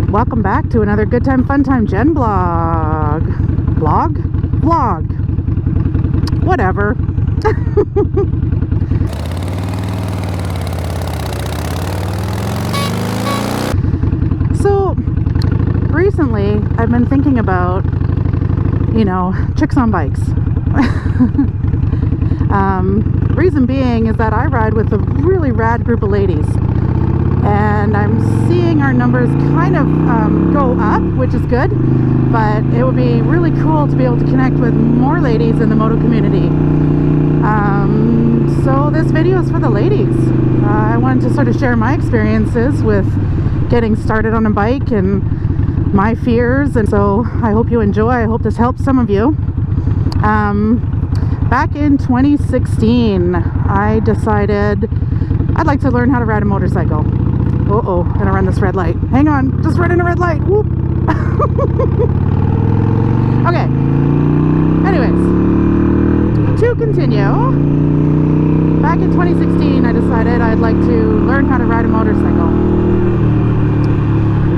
Welcome back to another Good Time Fun Time Jen vlog, whatever. So recently I've been thinking about, chicks on bikes. Reason being is that I ride with a really rad group of ladies, and I'm seeing our numbers kind of go up, which is good, but it would be really cool to be able to connect with more ladies in the moto community. So this video is for the ladies. I wanted to sort of share my experiences with getting started on a bike and my fears, and so I hope you enjoy. I hope this helps some of you. Back in 2016, I decided I'd like to learn how to ride a motorcycle. Uh-oh, gonna run this red light. Hang on, just running a red light. Whoop. Okay. Anyways, to continue, back in 2016, I decided I'd like to learn how to ride a motorcycle.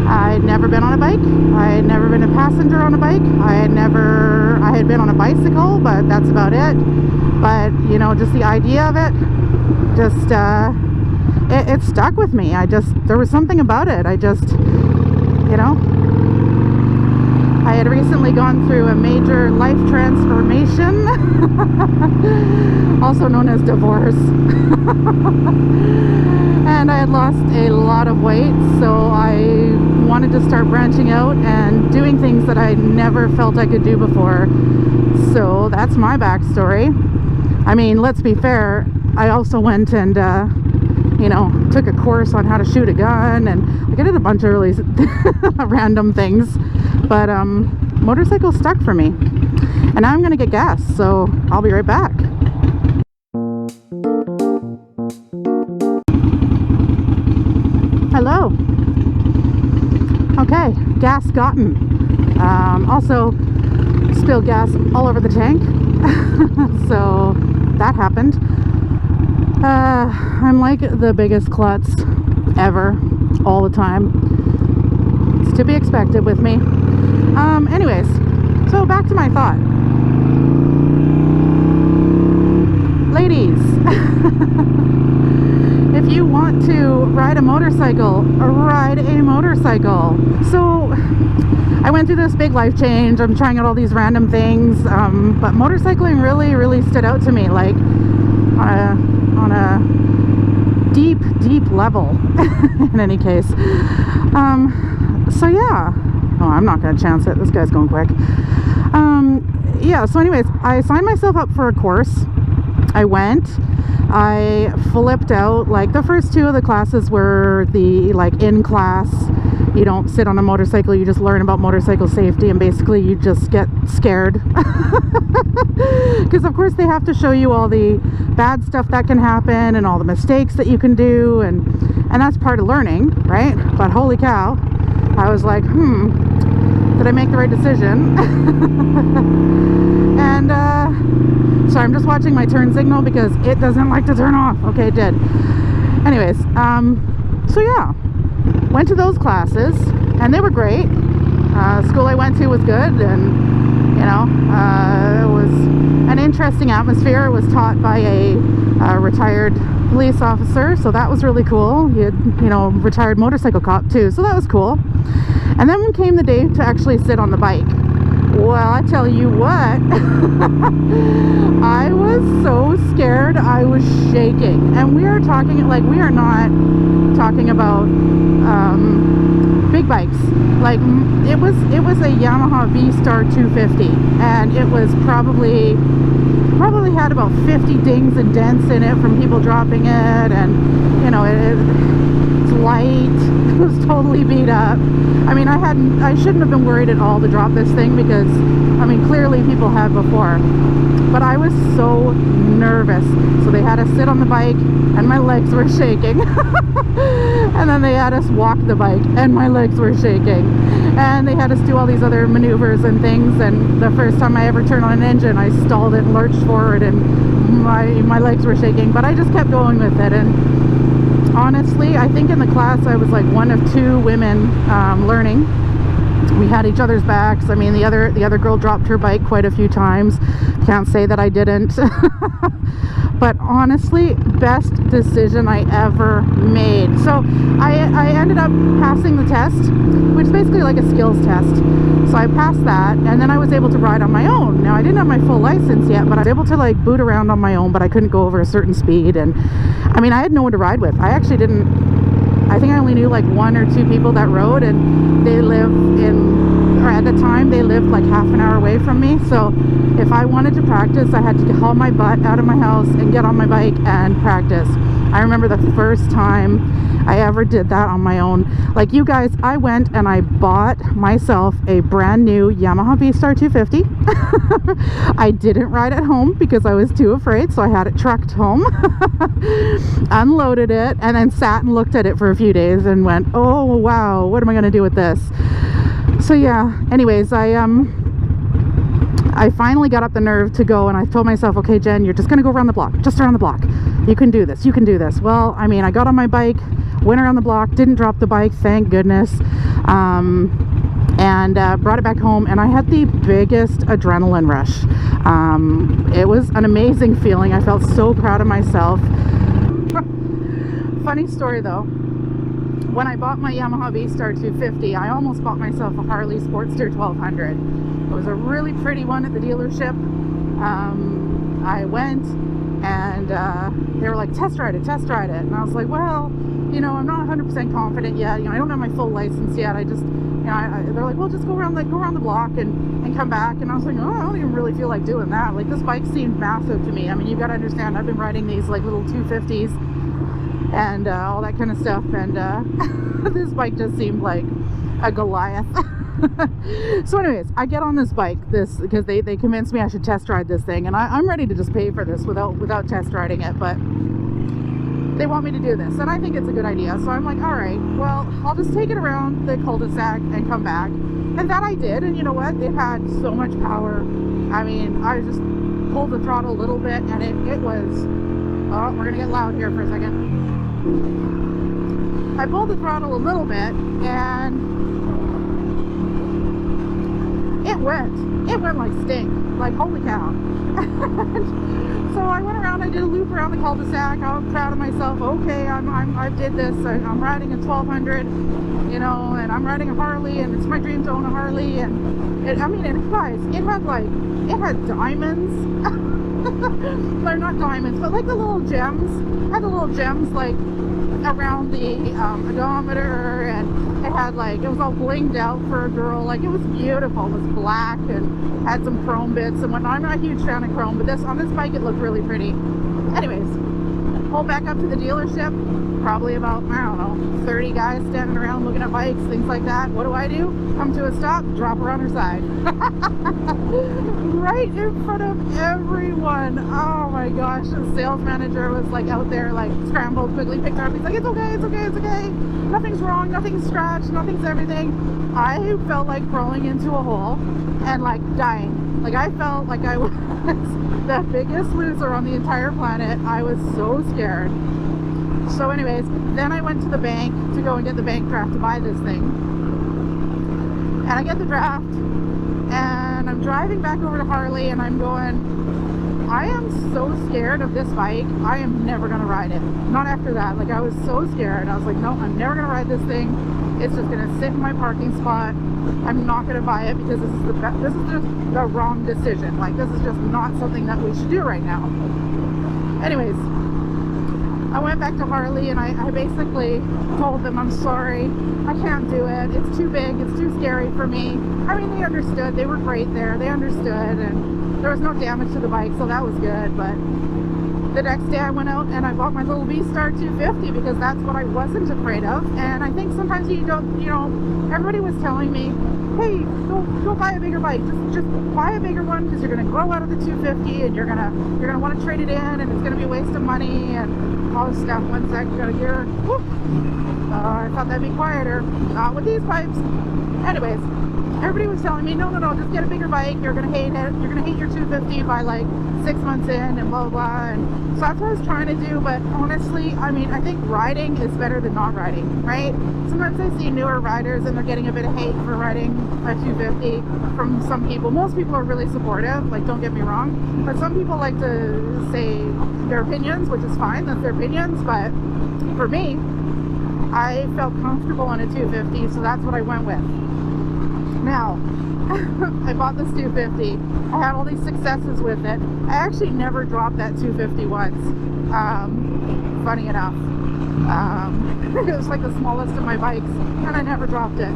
I'd never been on a bike. I had never been a passenger on a bike. I had been on a bicycle, but that's about it. But, just the idea of it, it stuck with me. There was something about it. I had recently gone through a major life transformation, also known as divorce. And I had lost a lot of weight, so I wanted to start branching out and doing things that I never felt I could do before. So that's my backstory. I mean, let's be fair, I also went and took a course on how to shoot a gun, and I did a bunch of really random things, but motorcycle stuck for me. And now I'm gonna get gas, so I'll be right back. Hello. Okay, gas gotten. Also spilled gas all over the tank. So that happened. I'm like the biggest klutz ever, all the time. It's to be expected with me. Anyways, so back to my thought. Ladies, if you want to ride a motorcycle, ride a motorcycle. So I went through this big life change. I'm trying out all these random things, but motorcycling really stood out to me, like on a deep level. In any case, so yeah. Oh, I'm not gonna chance it. This guy's going quick. Yeah, so anyways, I signed myself up for a course. I went, I flipped out. Like, the first two of the classes were the in class. You don't sit on a motorcycle, you just learn about motorcycle safety, and basically you just get scared. Because of course they have to show you all the bad stuff that can happen and all the mistakes that you can do, and that's part of learning, right? But holy cow, I was like, did I make the right decision? And sorry, I'm just watching my turn signal because it doesn't like to turn off. Okay, it did. Anyways, so yeah, went to those classes and they were great. School I went to was good, and it was an interesting atmosphere. It was taught by a retired police officer, so that was really cool. He had, retired motorcycle cop too, so that was cool. And then came the day to actually sit on the bike. Well, I tell you what, I was so scared, I was shaking. And we are not talking about big bikes. Like, it was a Yamaha V-Star 250, and it was probably had about 50 dings and dents in it from people dropping it, and it's light. It was totally beat up. I mean, I shouldn't have been worried at all to drop this thing, because clearly people have before, but I was so nervous. So they had us sit on the bike and my legs were shaking. And then they had us walk the bike and my legs were shaking, and they had us do all these other maneuvers and things. And the first time I ever turned on an engine, I stalled it and lurched forward, and my legs were shaking, but I just kept going with it. And honestly, I think in the class I was like one of two women learning. We had each other's backs. I mean, the other girl dropped her bike quite a few times. Can't say that I didn't. But honestly, best decision I ever made. So I ended up passing the test, which is basically like a skills test. So I passed that, and then I was able to ride on my own. Now, I didn't have my full license yet, but I was able to like boot around on my own, but I couldn't go over a certain speed. And I mean, I had no one to ride with. I actually didn't, I think I only knew like one or two people that rode, and they live in, or at the time they lived like half an hour away from me. So if I wanted to practice, I had to haul my butt out of my house and get on my bike and practice. I remember the first time I ever did that on my own. Like you guys, I went and I bought myself a brand new Yamaha V-Star 250. I didn't ride it home because I was too afraid, so I had it trucked home. Unloaded it, and then sat and looked at it for a few days and went, oh wow, what am I gonna do with this? So yeah, anyways, I finally got up the nerve to go, and I told myself, okay Jen, you're just gonna go around the block, just around the block. You can do this, you can do this. Well, I mean, I got on my bike, went around the block, didn't drop the bike, thank goodness, and brought it back home, and I had the biggest adrenaline rush. It was an amazing feeling. I felt so proud of myself. Funny story though, when I bought my Yamaha V-Star 250, I almost bought myself a Harley Sportster 1200. It was a really pretty one at the dealership. I went, and they were like, test ride it, and I was like, well, you know, I'm not 100% confident yet, you know, I don't have my full license yet. I just, you know, they're like, well, just go around the block and come back. And I was like, oh, I don't even really feel like doing that. Like, this bike seemed massive to me. I mean, you've got to understand, I've been riding these like little 250s and all that kind of stuff, and this bike just seemed like a Goliath. So anyways, I get on this bike, because they convinced me I should test ride this thing, and I'm ready to just pay for this without test riding it, but they want me to do this, and I think it's a good idea. So I'm like, all right, well, I'll just take it around the cul-de-sac and come back. And that I did, and you know what, it had so much power. I mean, I just pulled the throttle a little bit, and it was, oh, we're gonna get loud here for a second. I pulled the throttle a little bit, and it went like stink, like holy cow. So I went around, I did a loop around the cul-de-sac. I was proud of myself. Okay, I did this. I'm riding a 1200, you know, and I'm riding a Harley, and it's my dream to own a Harley. And I mean, and guys, it had diamonds. They're not diamonds, but like the little gems. It had the little gems like around the odometer, and it had like, it was all blinged out for a girl. Like, it was beautiful. It was black and had some chrome bits and whatnot. I'm not a huge fan of chrome, but on this bike it looked really pretty. Anyways, pull back up to the dealership. Probably about, I don't know, 30 guys standing around looking at bikes, things like that. What do? Come to a stop, drop her on her side. Right in front of everyone. Oh my gosh, the sales manager was like out there, like scrambled, quickly picked her up. He's like, it's okay, it's okay, it's okay. Nothing's wrong, nothing's scratched, nothing's everything. I felt like crawling into a hole and like dying. Like, I felt like I was the biggest loser on the entire planet. I was so scared. So anyways, then I went to the bank to go and get the bank draft to buy this thing. And I get the draft, and I'm driving back over to Harley, and I'm going, I am so scared of this bike. I am never going to ride it. Not after that. Like, I was so scared. I was like, no, I'm never going to ride this thing. It's just going to sit in my parking spot. I'm not going to buy it because this is just the wrong decision. Like, this is just not something that we should do right now. Anyways, I went back to Harley, and I basically told them, I'm sorry, I can't do it. It's too big, it's too scary for me. I mean, they understood. They were great there. They understood, and there was no damage to the bike, so that was good. But the next day I went out and I bought my little V-Star 250 because that's what I wasn't afraid of. And I think sometimes you don't, you know, everybody was telling me, hey, go buy a bigger bike. Just buy a bigger one because you're going to grow out of the 250 and you're gonna want to trade it in, and it's going to be a waste of money and all this stuff. One sec, got to gear. I thought that'd be quieter. Not with these pipes. Anyways, everybody was telling me, no, just get a bigger bike. You're gonna hate it. You're gonna hate your 250 by like 6 months in, and blah blah. And so that's what I was trying to do. But honestly, I mean, I think riding is better than not riding, right? Sometimes I see newer riders and they're getting a bit of hate for riding a 250 from some people. Most people are really supportive, like, don't get me wrong, but some people like to say their opinions, which is fine, that's their opinions. But for me, I felt comfortable on a 250, so that's what I went with. Now, I bought this 250. I had all these successes with it. I actually never dropped that 250 once. Funny enough. It was like the smallest of my bikes, and I never dropped it.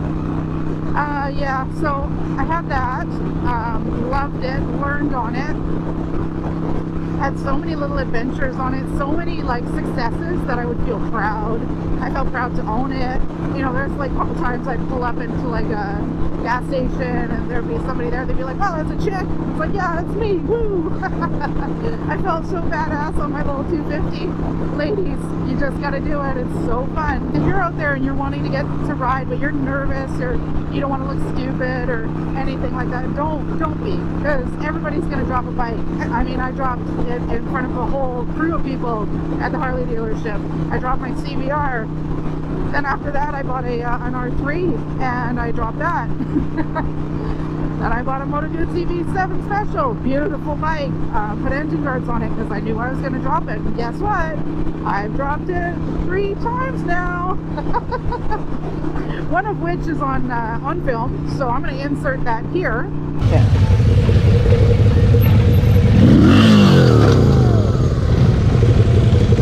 Yeah, so I had that. Loved it, learned on it. Had so many little adventures on it, so many like successes that I would feel proud. I felt proud to own it. You know, there's like a couple times I'd pull up into like a gas station and there'd be somebody there, they'd be like, wow, that's a chick. It's like, yeah, it's me, woo. I felt so badass on my little 250. Ladies, you just gotta do it, it's so fun. If you're out there and you're wanting to get to ride but you're nervous or you don't want to look stupid or anything like that, don't be, because everybody's gonna drop a bike. I mean, I dropped it in front of a whole crew of people at the Harley dealership. I dropped my CBR. Then after that, I bought an R3 and I dropped that. Then I bought a moto-community V7 Special, beautiful bike. Put engine guards on it because I knew I was going to drop it. And guess what? I've dropped it 3 times now. One of which is on film, so I'm going to insert that here. Okay.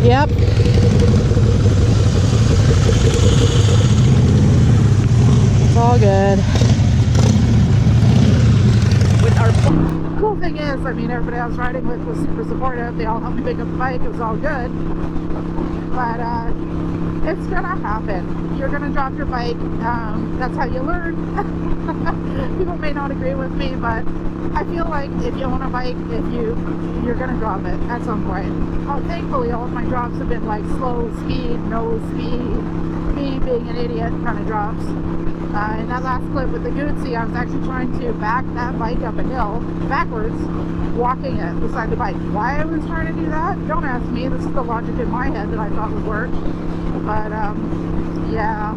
Yep. It's all good. With our cool thing is, I mean, everybody I was riding with was super supportive. They all helped me pick up the bike. It was all good. But it's gonna happen. You're gonna drop your bike. That's how you learn. People may not agree with me, but I feel like if you own a bike, you're gonna drop it at some point. Thankfully, all of my drops have been like slow speed, no speed, me being an idiot kind of drops. In that last clip with the Gucci, I was actually trying to back that bike up a hill backwards, walking it beside the bike. Why I was trying to do that, don't ask me. This is the logic in my head that I thought would work. But yeah.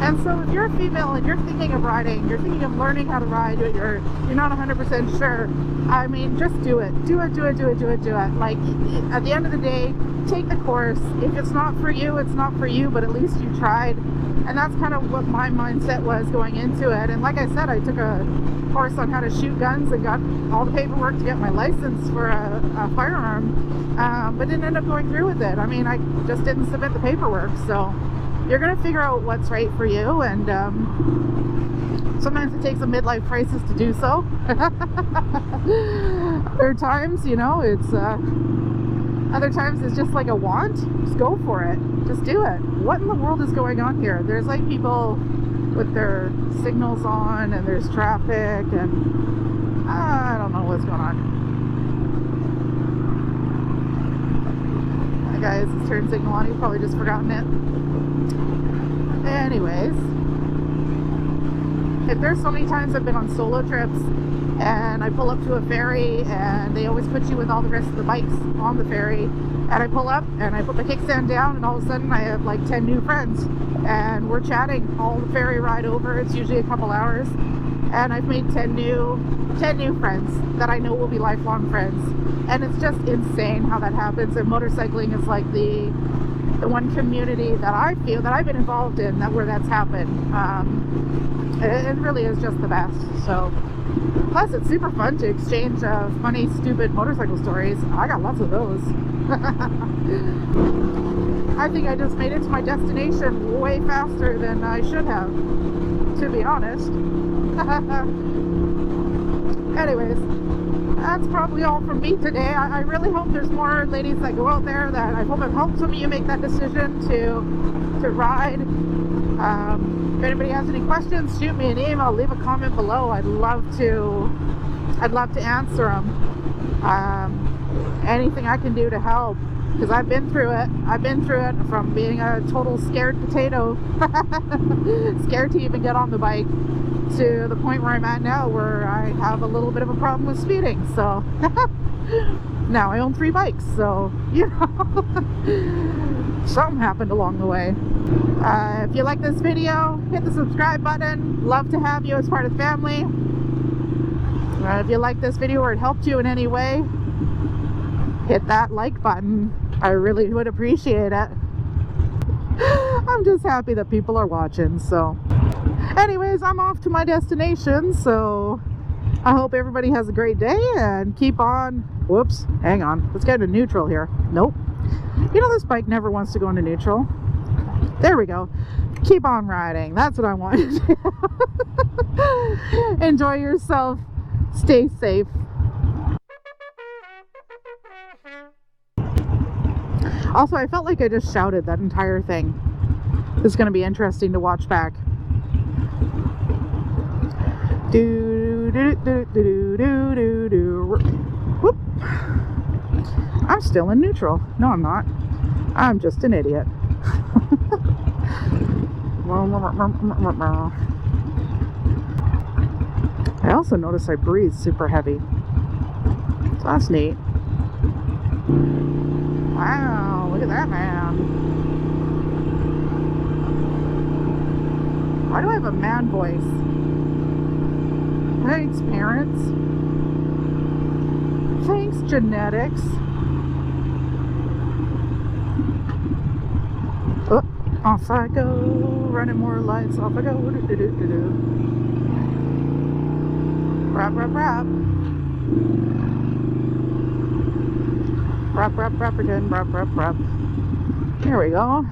And so if you're a female and you're thinking of riding, you're thinking of learning how to ride, but you're not 100% sure, I mean, just do it. Do it. Like, at the end of the day, take the course. If it's not for you, it's not for you, but at least you tried. And that's kind of what my mindset was going into it. And like I said, I took a course on how to shoot guns and got all the paperwork to get my license for a firearm, but didn't end up going through with it. I mean, I just didn't submit the paperwork. So you're going to figure out what's right for you, and sometimes it takes a midlife crisis to do so. Other times, you know, other times it's just like a want. Just go for it. Just do it. What in the world is going on here? There's like people with their signals on and there's traffic and I don't know what's going on. That guy has his turn signal on. He's probably just forgotten it. Anyways, if there's so many times I've been on solo trips and I pull up to a ferry and they always put you with all the rest of the bikes on the ferry, and I pull up and I put my kickstand down and all of a sudden I have like 10 new friends and we're chatting all the ferry ride over. It's usually a couple hours, and I've made 10 new friends that I know will be lifelong friends. And it's just insane how that happens. And motorcycling is like the one community that I feel that I've been involved in where that's happened. It really is just the best. So plus it's super fun to exchange funny, stupid motorcycle stories. I got lots of those. I think I just made it to my destination way faster than I should have, to be honest. Anyways, that's probably all from me today. I really hope there's more ladies that go out there, that I hope it helps some of you make that decision to ride. If anybody has any questions, shoot me an email, leave a comment below. I'd love to answer them. Anything I can do to help. because I've been through it. I've been through it from being a total scared potato, scared to even get on the bike, to the point where I'm at now where I have a little bit of a problem with speeding. So now I own 3 bikes, so you know, something happened along the way. If you like this video, hit the subscribe button. Love to have you as part of the family. If you like this video or it helped you in any way, hit that like button. I really would appreciate it. I'm just happy that people are watching. So anyways, I'm off to my destination, so I hope everybody has a great day and keep on. Whoops, hang on, let's get into neutral here. Nope, you know, this bike never wants to go into neutral. There we go. Keep on riding, that's what I want you to do. Enjoy yourself, stay safe. Also, I felt like I just shouted that entire thing. It's going to be interesting to watch back. Do do do do do do do. Whoop! I'm still in neutral. No, I'm not. I'm just an idiot. I also notice I breathe super heavy. So that's neat. Wow, look at that man. Why do I have a man voice? Thanks, parents. Thanks, genetics. Oh, off I go. Running more lights. Off I go. Do-do-do-do-do. Rap, rap, rap. Rap, rap, rap again. Rap, rap, rap. Here we go.